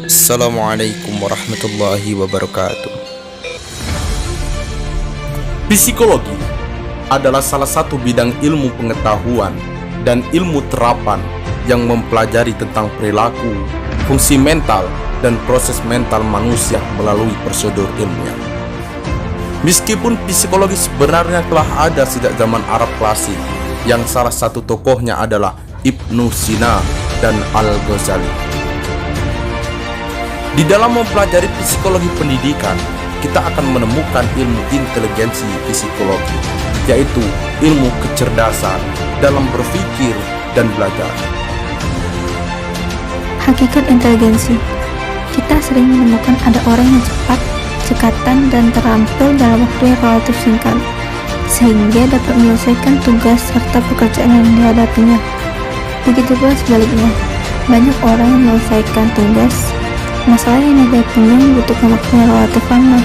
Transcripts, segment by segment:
Assalamualaikum warahmatullahi wabarakatuh. Psikologi adalah salah satu bidang ilmu pengetahuan dan ilmu terapan yang mempelajari tentang perilaku, fungsi mental, dan proses mental manusia melalui prosedur ilmiah. Meskipun psikologi sebenarnya telah ada sejak zaman Arab klasik, yang salah satu tokohnya adalah Ibnu Sina dan Al-Ghazali. Di dalam mempelajari psikologi pendidikan, kita akan menemukan ilmu inteligensi psikologi, yaitu ilmu kecerdasan dalam berpikir dan belajar. Hakikat inteligensi. Kita sering menemukan ada orang yang cepat, cekatan, dan terampil dalam waktu yang relatif singkat, sehingga dapat menyelesaikan tugas serta pekerjaan yang dihadapinya. Begitu pula sebaliknya, banyak orang yang menyelesaikan masalah yang dihadapinya membutuhkan waktu yang relatif lama.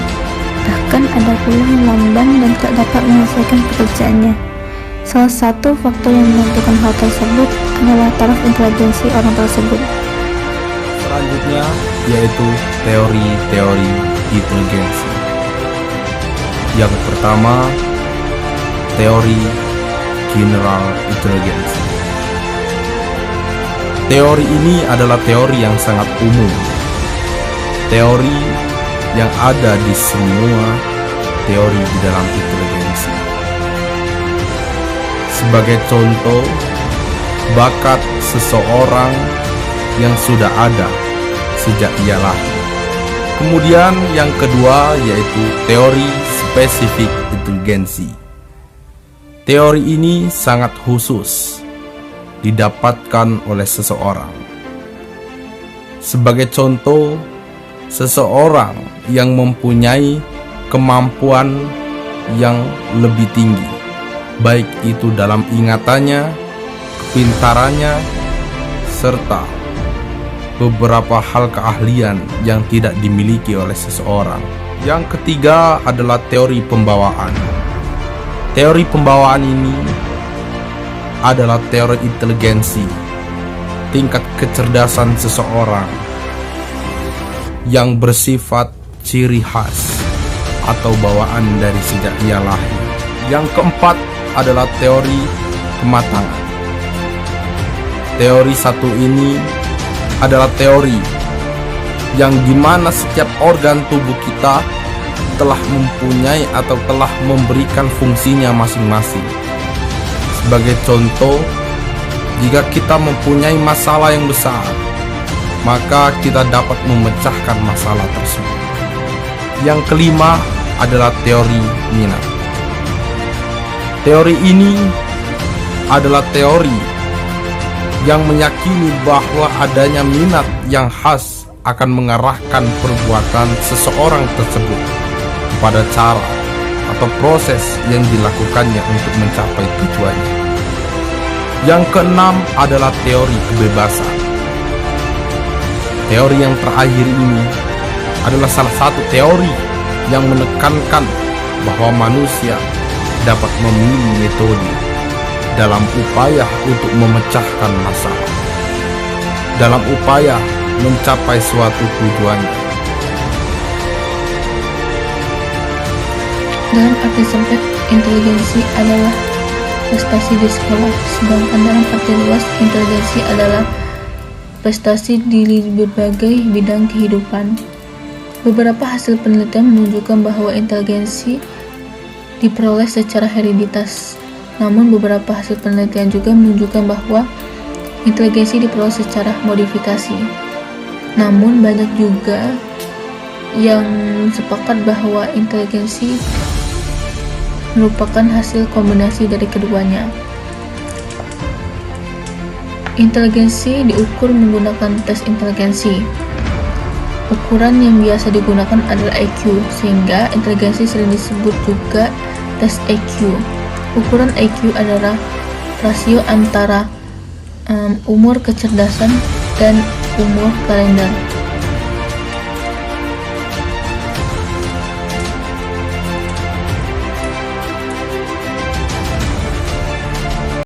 Bahkan ada pula yang lamban dan tak dapat menyelesaikan pekerjaannya. Salah satu faktor yang menentukan hal tersebut adalah taraf inteligensi orang tersebut. Selanjutnya yaitu teori-teori inteligensi. Yang pertama, teori general intelligence. Teori ini adalah teori yang sangat umum, teori yang ada di semua teori di dalam inteligensi. Sebagai contoh, bakat seseorang yang sudah ada sejak ia lahir. Kemudian yang kedua yaitu teori spesifik inteligensi. Teori ini sangat khusus didapatkan oleh seseorang. Sebagai contoh, seseorang yang mempunyai kemampuan yang lebih tinggi, baik itu dalam ingatannya, kepintarannya, serta beberapa hal keahlian yang tidak dimiliki oleh seseorang. Yang ketiga adalah teori pembawaan. Teori pembawaan ini adalah teori inteligensi, tingkat kecerdasan seseorang yang bersifat ciri khas atau bawaan dari sejak ia lahir. Yang keempat adalah teori kematangan. Teori satu ini adalah teori yang dimana setiap organ tubuh kita telah mempunyai atau telah memberikan fungsinya masing-masing. Sebagai contoh, jika kita mempunyai masalah yang besar, maka kita dapat memecahkan masalah tersebut. Yang kelima adalah teori minat. Teori ini adalah teori yang meyakini bahwa adanya minat yang khas akan mengarahkan perbuatan seseorang tersebut pada cara atau proses yang dilakukannya untuk mencapai tujuannya. Yang keenam adalah teori kebebasan. Teori yang terakhir ini adalah salah satu teori yang menekankan bahwa manusia dapat memilih metode dalam upaya untuk memecahkan masalah, dalam upaya mencapai suatu tujuannya. Dalam arti sempit, inteligensi adalah prestasi di sekolah, sedangkan dalam arti luas, inteligensi adalah prestasi di berbagai bidang kehidupan. Beberapa hasil penelitian menunjukkan bahwa inteligensi diperoleh secara hereditas. Namun beberapa hasil penelitian juga menunjukkan bahwa inteligensi diperoleh secara modifikasi. Namun banyak juga yang sepakat bahwa inteligensi merupakan hasil kombinasi dari keduanya. Inteligensi diukur menggunakan tes inteligensi. Ukuran yang biasa digunakan adalah IQ, sehingga inteligensi sering disebut juga tes IQ. Ukuran IQ adalah rasio antara umur kecerdasan dan umur kalender.